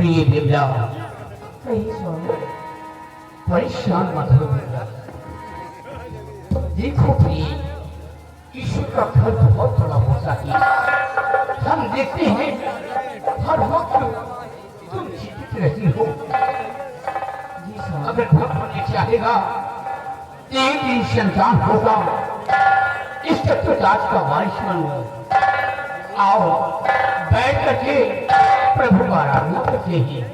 प्रिय देवला परेशान मत हो बेटा। देखो प्रिय, किसी का घर बहुत बड़ा होता है, हम देखते हैं हर वक्त तुम चिंतित रहती हो। अगर भगवान चाहेगा एक दिन संतान होगा, इस तक तो राज का वारिस बनूंगा। आओ बैठ करके प्रभु का आराधना करते हैं।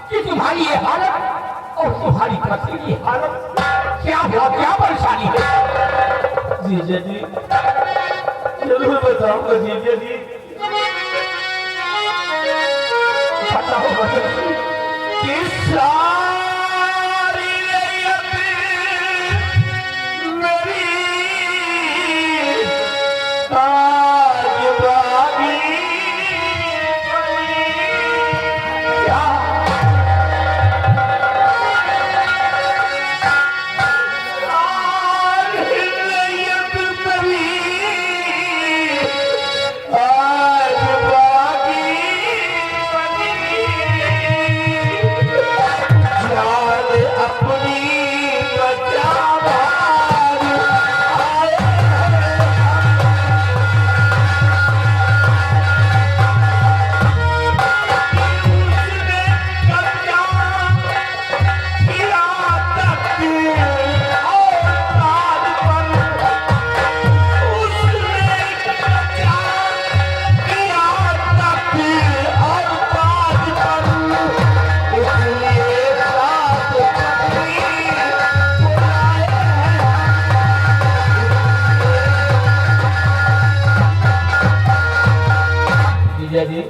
कि तुम्हारी ये हालत और तुम्हारी पत्नी की हालत क्या हुआ, क्या परेशानी है? जीजा जी जरूर बताऊंगा जीजा जी। बताओ बच्चों, किस सारी रैयत मेरी आज बागी क्या सारी रैयत मेरी आज बागी जान अपनी बचावा जीजा जी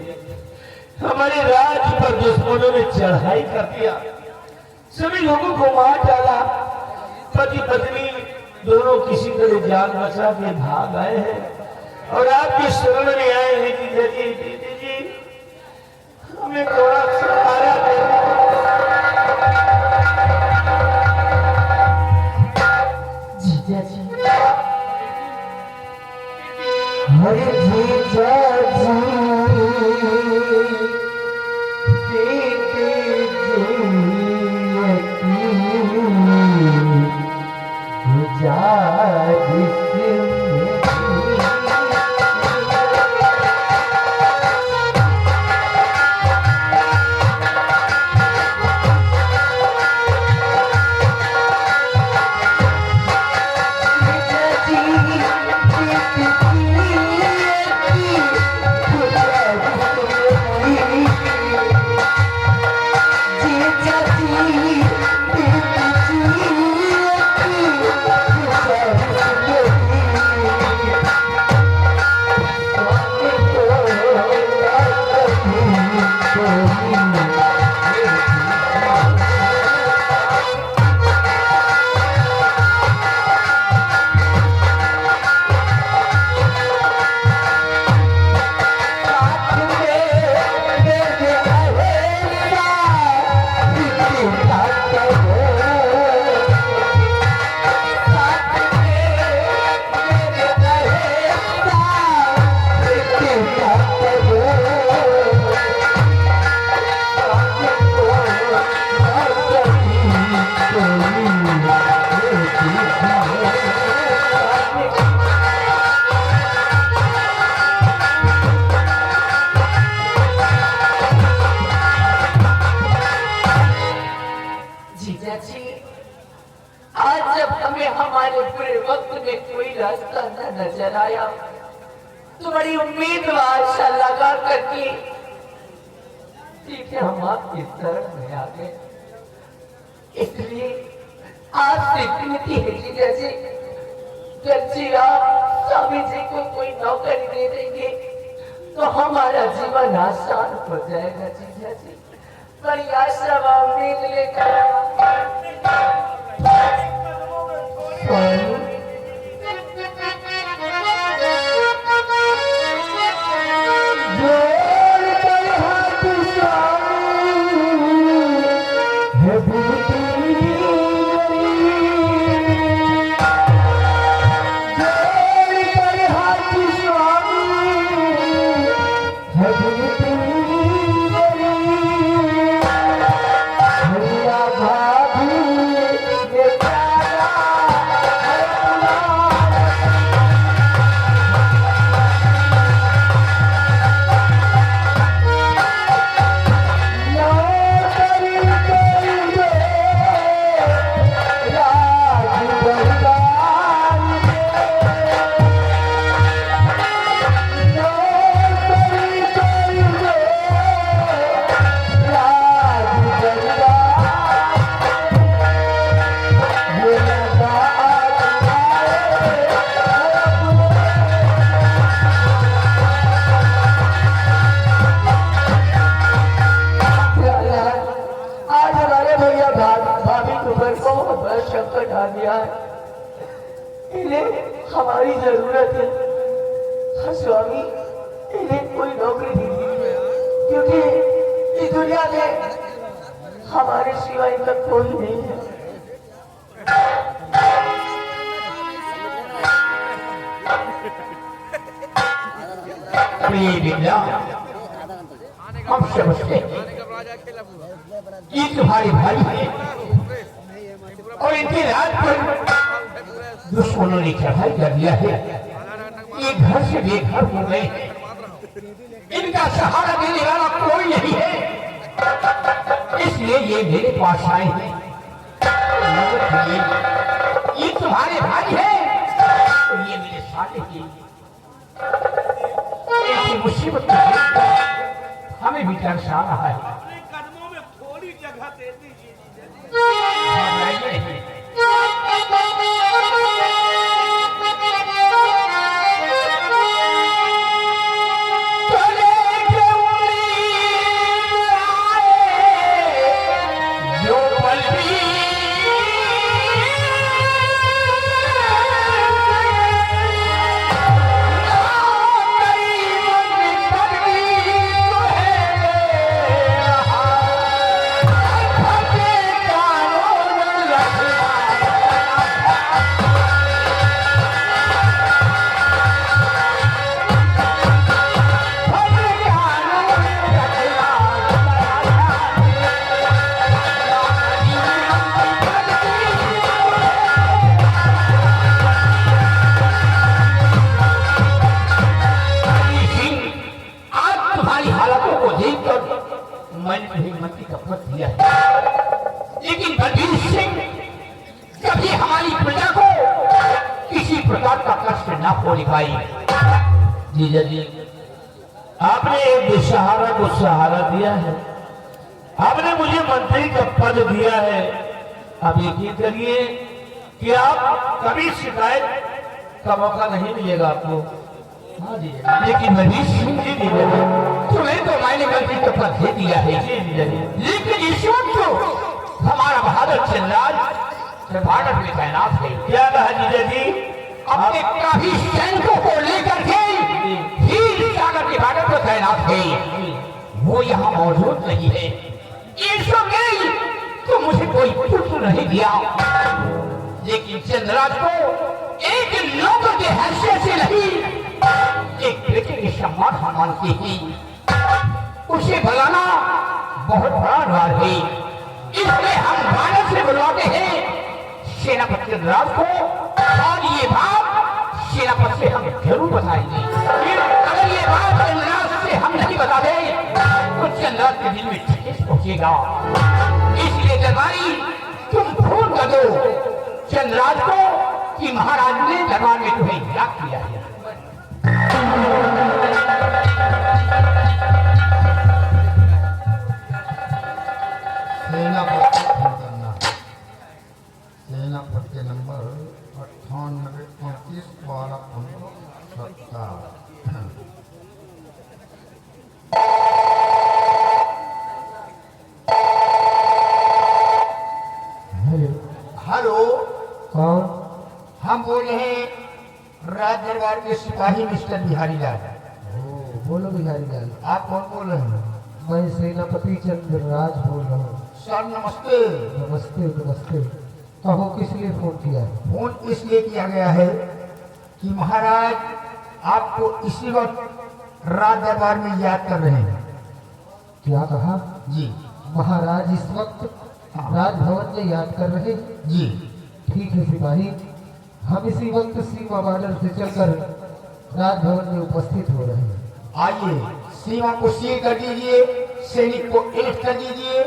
हमारे राज पर दुश्मनों ने चढ़ाई कर दिया, सभी लोगों को मार डाला। पति पत्नी दोनों किसी तरह जान बचा के भाग आए हैं और आपके शरण में आए हैं। जीजा जी जीजा जी हमें थोड़ा सहारा दें। जीजा जी, अरे जीजा जी आज जब हमें हमारे बुरे वक्त में कोई रास्ता न नजर आया तो बड़ी उम्मीद व आशा लगा करके ठीक है हम आपकी शरण में आ गए। इसलिए आज से विनती है कि जैसे जी आप स्वामी जी को कोई नौकरी दे देंगे तो हमारा जीवन आसान हो जाएगा। जीजा जी बड़ी आशा व उम्मीद लेकर भाभी हमारे सिवाय का कोई नहीं है। प्रिय विद्या, हम समझते हैं ये तुम्हारे भाई है और इनके राज पर दुश्मनों ने चढ़ाई कर दिया है। ये घर से बेघर हो गए हैं, इनका सहारा देने वाला कोई नहीं है, इसलिए ये मेरे पास आए हैं। ये तुम्हारे भाई है और ये मेरे साथ ही ऐसी मुसीबत में हमें भी दर्शा रहा है। कदमों में थोड़ी जगह दे दीजिए। लेकिन बलबीर सिंह कभी हमारी प्रजा को किसी प्रकार का कष्ट न होने पाई। जीजा जी, आपने एक बेसहारा को सहारा दिया है, आपने मुझे मंत्री का पद दिया है। अब यकीन करिए कि आप कभी शिकायत का मौका नहीं मिलेगा आपको। हाँ जी, लेकिन बलबीर सिंह जी जीजा जी, तुम्हें तो मैंने मंत्री का पद दे दिया है, जी जीजा जी, लेकिन इस वक्त तो हमारा बहादुर चंद्रराज भारत में तैनात है। क्या कहा जीजा जी? अपने काफी सैनिकों को लेकर के हीर सागर के भारत में तैनात है, वो यहाँ मौजूद नहीं है। इसको गई तो मुझे कोई पुत्र नहीं दिया, लेकिन चंद्रराज को एक नौकर के हैसियत से नहीं, एक बेटे के सम्मान मानती थी। उसे बुलाना बहुत बड़ा द्वार है, इसलिए हम भारत से बुलवाते हैं सेनापति चंद्रराज को, और ये बात सेनापति से हम जरूर बताएंगे। अगर ये बात चंद्रराज से हम नहीं बताते तो चंद्रराज के दिल में ठेस पहुंचेगा। इसलिए दरबारी तुम फोन कर दो चंद्रराज को कि महाराज ने दरबार में तुम्हें याद किया है। सेनापति के नंबर 98 29 12 15 17। हेलो, कौन? हम बोल रहे हैं राज दरबार के सिपाही मिस्टर बिहारी लाल। बोलो बिहारी लाल। आप कौन बोल रहे हैं? मैं सेनापति चंद्रराज बोल रहा हूँ। सर नमस्ते। नमस्ते नमस्ते। कहो किस लिए फोन किया है? फोन इसलिए किया गया है कि महाराज आपको इसी वक्त राज दरबार में याद कर रहे हैं। क्या कहा? जी महाराज इस वक्त राजभवन में याद कर रहे हैं? जी, ठीक है सिपाही, हम इसी वक्त सीमा बॉर्डर से चलकर राजभवन में उपस्थित हो रहे हैं। आइए सीमा को सील कर दीजिए, सैनिक को अलर्ट कर दीजिए,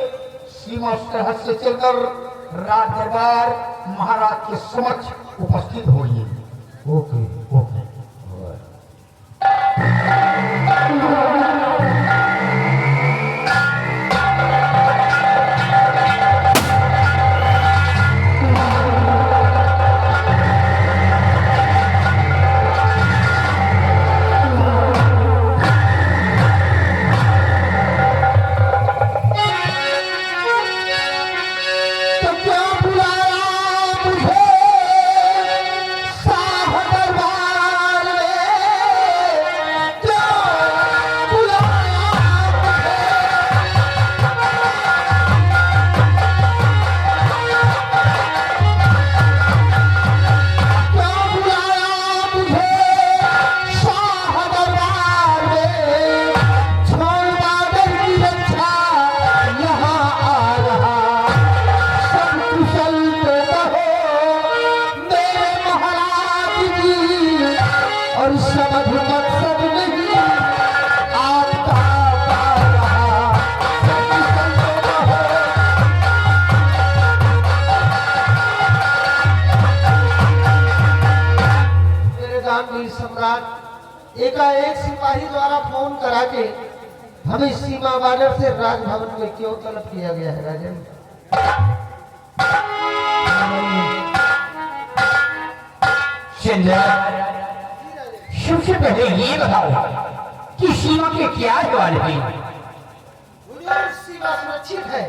सीमा सरहद से चलकर राज दरबार महाराज के समक्ष उपस्थित होइए। Okay okay. तो क्या बुलाया मुझे साहब दरबार एकाएक सिपाही द्वारा फोन करा के हमें सीमा बॉर्डर से राजभवन में क्यों तलब किया गया है राजन? सबसे पहले ये बताओ कि सीमा के क्या सवाल है? सीमा सुरक्षित है,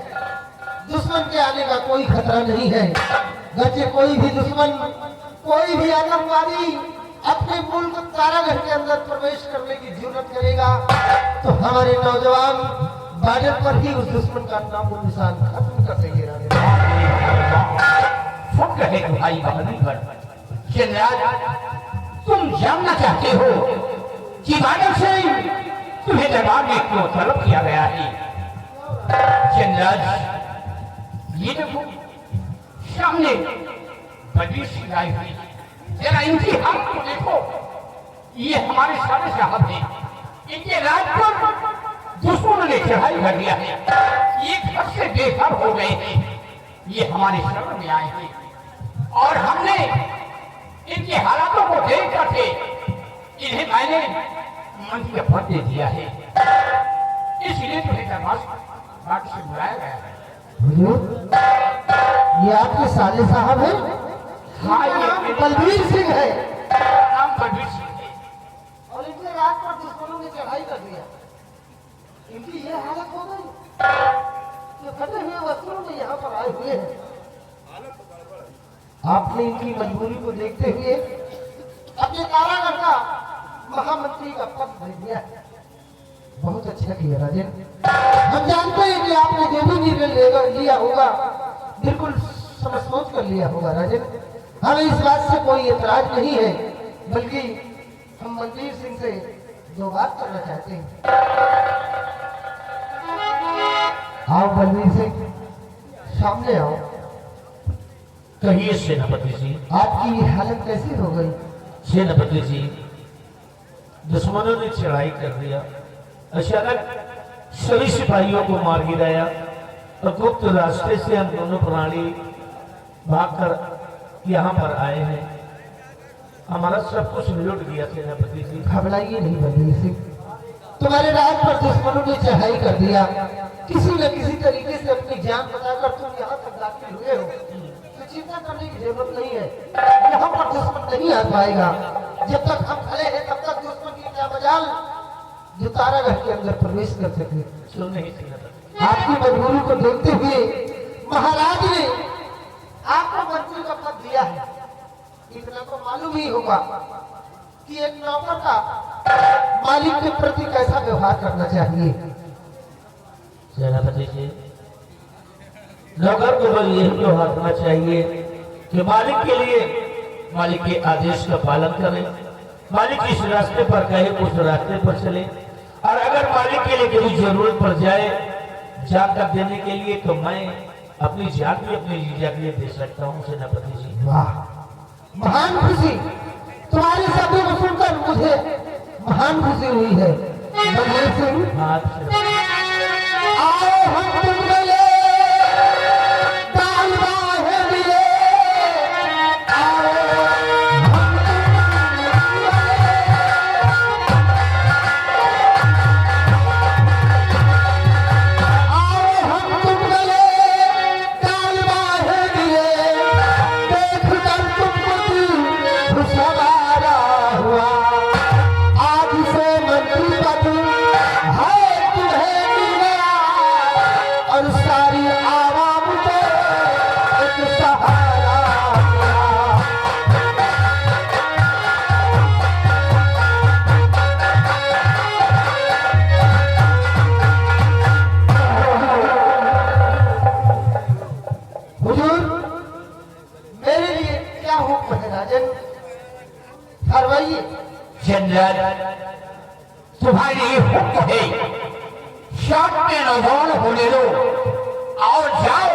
दुश्मन के आने का कोई खतरा नहीं है। बच्चे कोई भी दुश्मन, कोई भी आतंकवादी अपने मुल्क तारागढ़ के अंदर प्रवेश करने की जरूरत करेगा तो हमारे नौजवान बॉर्डर पर ही उस दुश्मन का नाम और निशान खत्म कर देंगे। फक्र है तुम्हारी बहादुरी पर। तुम जानना चाहते हो कि बॉर्डर से तुम्हें दरबार में क्यों तलब किया गया है? ये देखो सामने बड़ी सिलाई हुई, जरा इनकी हाथ को देखो। ये हमारे सारे साहब हैं, इनके राज पर दुश्मनों ने चढ़ाई कर दिया है। ये घर से बेघर हो गए हैं, ये हमारे शरण में आए हैं और हमने इनके हालातों को देख करके इन्हें मैंने मंत्री का पद दे दिया है, इसलिए तुम्हें दरबार से बुलाया गया है। ये आपके साले साहब हैं? हाँ, ये बलबीर सिंह है नाम बलबीर सिंह है। और इनके राज पर दुश्मनों ने चढ़ाई कर दिया। इनकी ये हालत हो गई कि फटे हुए वस्त्रों में यहाँ पर आए हुए हैं। आपने इनकी मजबूरी को देखते हुए अपने कारागार का महामंत्री का पद दे दिया है। बहुत अच्छा किया राजन। हम जानते हैं कि आपने जो भी निर्णय लिया होगा बिल्कुल समझ सोच कर लिया होगा राजन। हमें इस बात से कोई एतराज नहीं है, बल्कि हम बलबीर सिंह से दो बात करना चाहते हैं। आओ बलबीर सिंह, सामने आओ। कहिए सेनापति जी। आपकी ये हालत कैसी हो गई? सेनापति जी, दुश्मनों ने चढ़ाई कर दिया, अचानक सभी सिपाहियों को मार गिराया और गुप्त रास्ते से हम दोनों प्राणी भागकर यहाँ पर आए हैं। हमारा सब कुछ लूट गया सेनापति जी। घबराइए नहीं बलबीर सिंह, तुम्हारे राज पर दुश्मनों ने चढ़ाई कर दिया। किसी न किसी तरीके से अपनी जान बचाकर तुम यहाँ तक दाखिल हुए हो, तो चिंता करने की जरूरत नहीं है। यहाँ पर दुश्मन नहीं आ पाएगा। जब तक हम खड़े हैं तब तक दुश्मन की क्या मजाल जो तारागढ़ के अंदर प्रवेश कर सके। सुन नहीं सेनापति। आपकी मजबूरी को देखते हुए महाराज ने आपको मंत्री का पद दिया है। इतना तो मालूम ही होगा कि एक नौकर का मालिक के प्रति कैसा व्यवहार करना चाहिए। सेनापति जी, नौकर को बस यही व्यवहार करना चाहिए कि मालिक के लिए मालिक के आदेश का पालन करें, मालिक इस रास्ते पर कहे उस रास्ते पर चले, और अगर मालिक के लिए कभी जरूरत पड़ जाए जान कर देने के लिए तो मैं अपनी जान भी अपनी लीजा के लिए दे सकता हूँ सेनापति जी। वाह, महान खुशी! तुम्हारे शब्दों को सुनकर मुझे महान खुशी हुई है। बलबीर सिंह, हाँ सेनापति। आओ हम तुम गले दाल बाहे मिले, आओ हम तुम गले दाल बाहे मिले, देख कर तुमको दिल सवारा हुआ। आज से मंत्री पद है तुम्हें मिला और सारी आवाम को एक सहारा मिला। हुजूर, मेरे लिए क्या हुक्म है राजन? फरमाइए। जनरल, तुम्हारी ये हुक्म है, शॉट में नौजवान होने दो और जाओ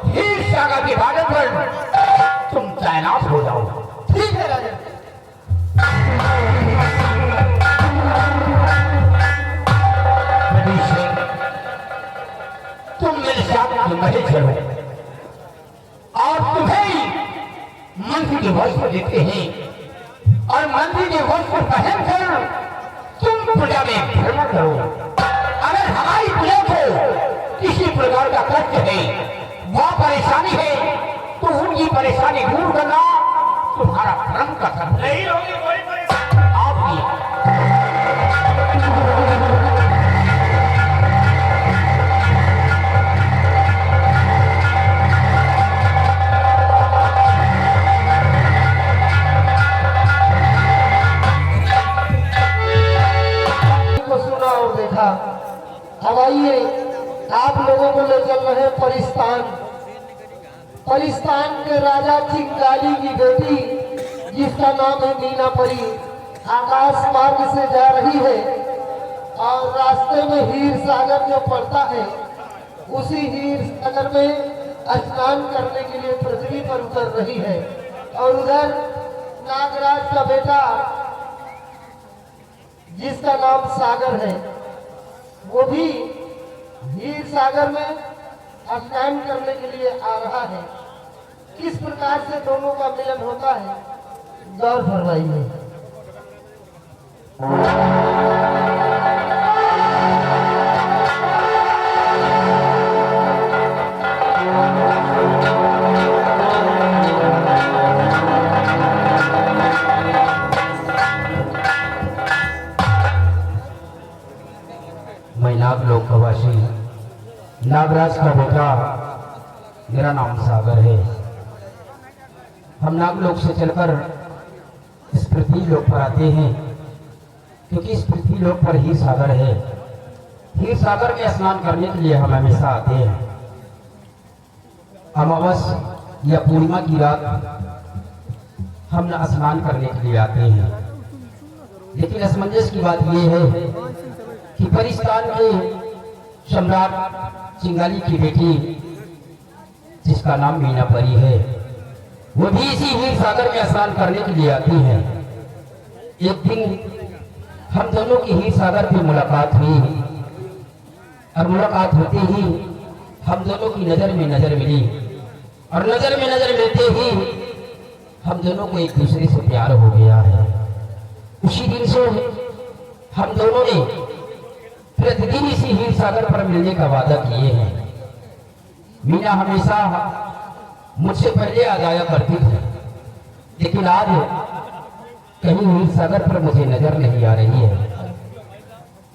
हीर सागर के बॉर्डर पर तुम तैनात हो जाओ। ठीक है राजन। बलबीर सिंह, तुम मेरे साथ महल चलो और तुम्हें मंत्री के वस्त्र देते हैं और मंत्री के वस्त्र पहन कर तुम प्रजा में भ्रमण करो। अगर हमारी प्रजा को किसी प्रकार का कष्ट है, वह परेशानी है, तो उनकी परेशानी दूर करना तुम्हारा धर्म का धर्म है। नहीं होगी कोई परेशानी। आप भी को सुना और देखा। अब आइए, आप लोगों को ले चल रहे परिस्तान। परिस्तान के राजा चिंगाली की बेटी, जिसका नाम है मीनापरी, आकाश मार्ग से जा रही है और रास्ते में हीर सागर जो पड़ता है, उसी हीर सागर में स्नान करने के लिए पृथ्वी पर उतर रही है। और उधर नागराज का बेटा, जिसका नाम सागर है, वो भी हीर सागर में स्नान करने के लिए आ रहा है। किस प्रकार से दोनों का मिलन होता है, गौर फरमाइए। मैं नागलोक का वासी नागराज का बेटा, मेरा नाम सागर है। हम नागलोक से चलकर इस पृथ्वी लोक पर आते हैं, क्योंकि इस पृथ्वी लोक पर ही सागर है। हीर सागर में स्नान करने के लिए हम हमेशा आते हैं। अमावस या पूर्णिमा की रात हम स्नान करने के लिए आते हैं। लेकिन असमंजस की बात यह है कि परिस्तान के सम्राट चिंगाली की बेटी, जिसका नाम मीनापरी है, वो भी इसी हीर सागर में स्नान करने के लिए आती है। एक दिन हम दोनों की हीर सागर पे मुलाकात हुई और मुलाकात होते ही हम दोनों की नजर में नजर मिली और नजर में नजर मिलते ही हम दोनों को एक दूसरे से प्यार हो गया है। उसी दिन से हम दोनों ने प्रतिदिन इसी हीर सागर पर मिलने का वादा किए हैं। मीना हमेशा मुझसे पहले आ जाया करती थी, लेकिन आज कहीं हीर सागर पर मुझे नजर नहीं आ रही है।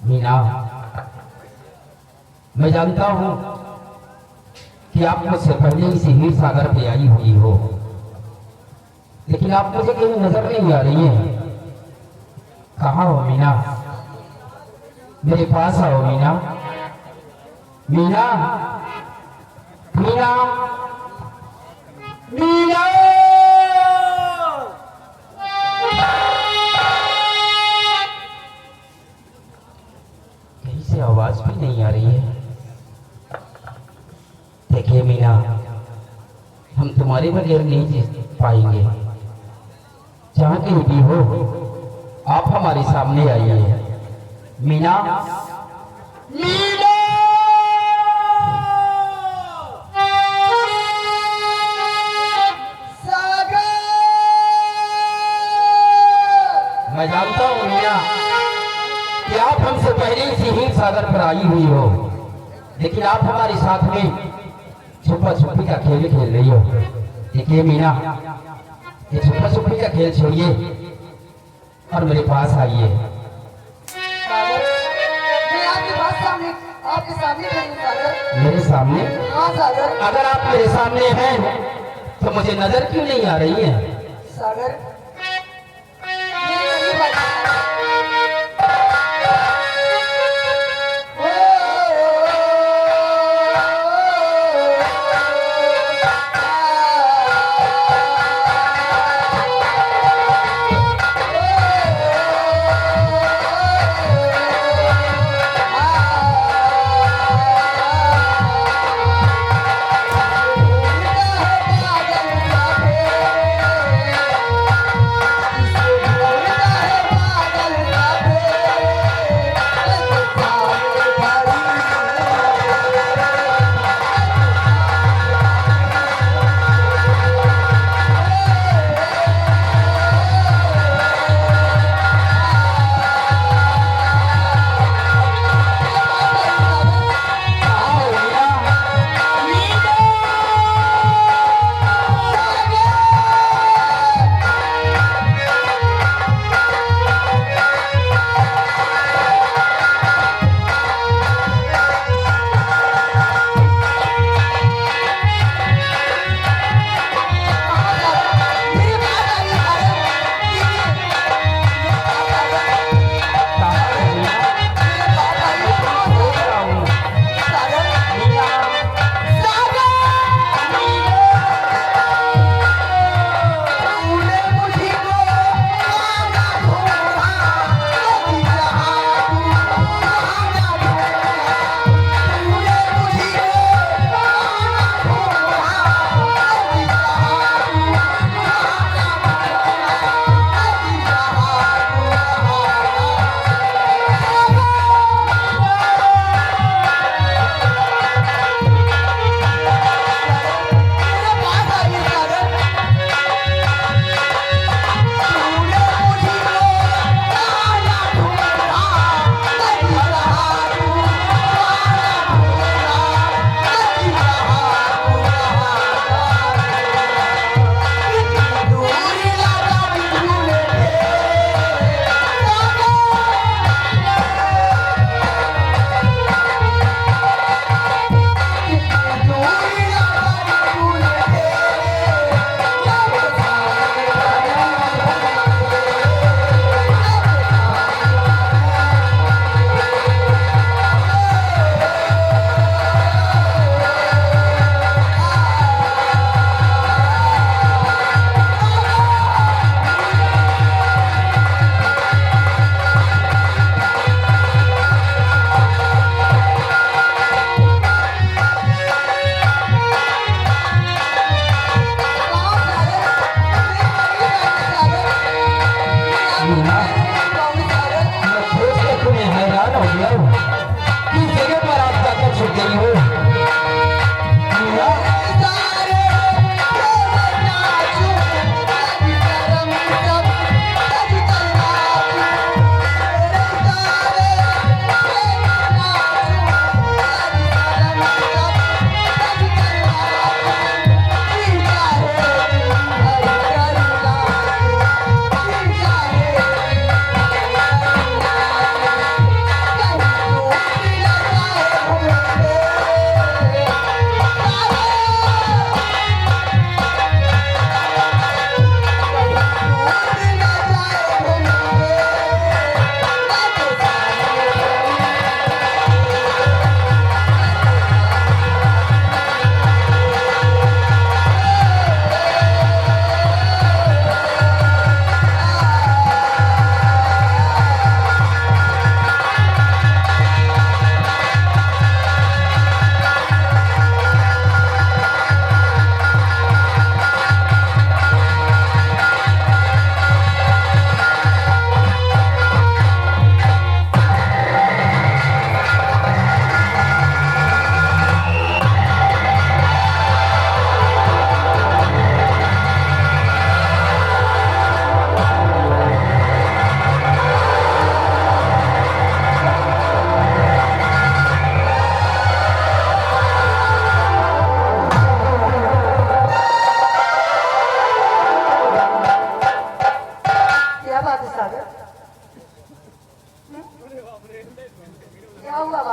मीना, मैं जानता हूं कि आप मुझसे पहले इसी हीर सागर पे आई हुई हो, लेकिन आप मुझे कहीं नजर नहीं आ रही है। कहाँ हो मीना? मेरे पास आओ मीना। मीना, मीना, मीना। कहीं से आवाज भी नहीं आ रही है। देखिए मीना, हम तुम्हारे बगैर नहीं जी पाएंगे। जहां कहीं भी हो, आप हमारे सामने आइए। मीना, मीना। सागर! मैं जानता हूँ मीना कि आप हमसे पहले इसी हीर सागर पर आई हुई हो, लेकिन आप हमारे साथ में छुपा छुपी का खेल खेल रही हो। देखिए मीना, ये छुपा छुपी का खेल छोड़िए और मेरे पास आइए। मैं आपके सामने खड़ी हूँ सागर। मेरे सामने? हाँ सागर। अगर आप मेरे सामने हैं तो मुझे नजर क्यों नहीं आ रही है? सागर, मेरी वही बात है।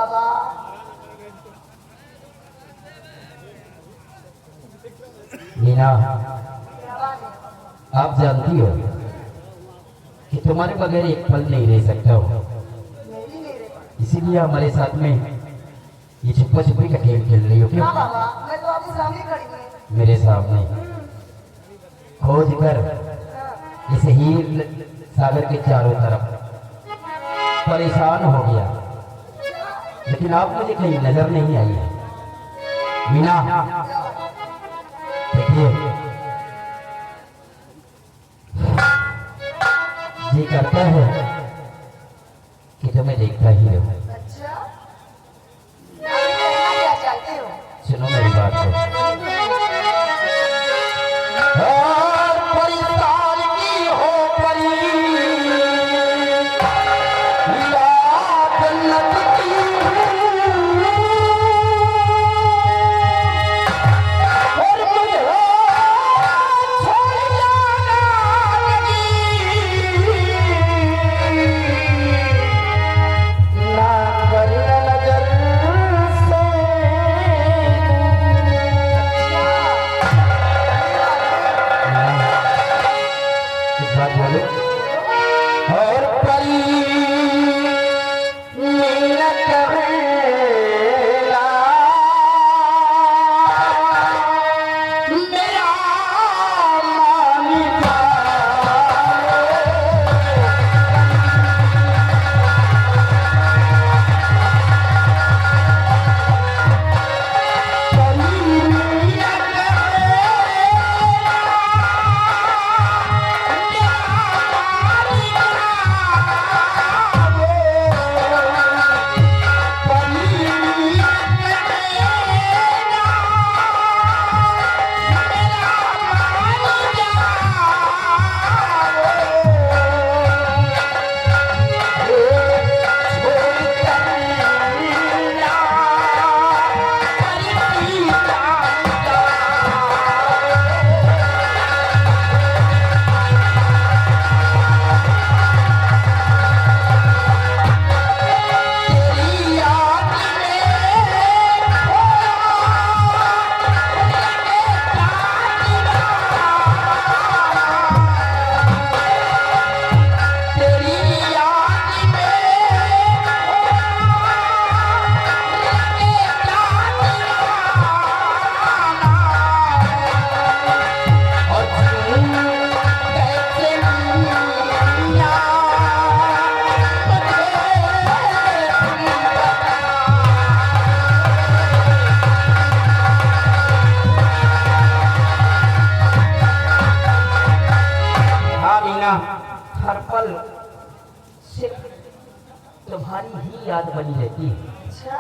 बाबा। मीना, बाबा ने आप जानती हो कि तुम्हारे बगैर एक पल नहीं रह सकता हो, मेरी नहीं रे। इसीलिए हमारे साथ में ये छुपा छुपी का गेम खेल रही हो क्यों? हाँ बाबा, मैं तो आपके सामने खड़ी हूँ। मेरे सामने खोज कर हाँ। इस हीर सागर के चारों तरफ परेशान हो गया, लेकिन आप मुझे कहीं नजर नहीं आई है। मीना, देखिए, जी करता है कि तुम्हें देखता ही रहूं। अच्छा, आप कहना क्या चाहते हो? सुनो मेरी बात को। और परिसार की हो परी, या जन्नत की और मुझे छोड़ जाना ना करना नजर से। एक बात बोलो। और परी मेरा करेला, मेरा मानिता। हर पल सिर्फ तुम्हारी ही याद बनी रहती है। अच्छा,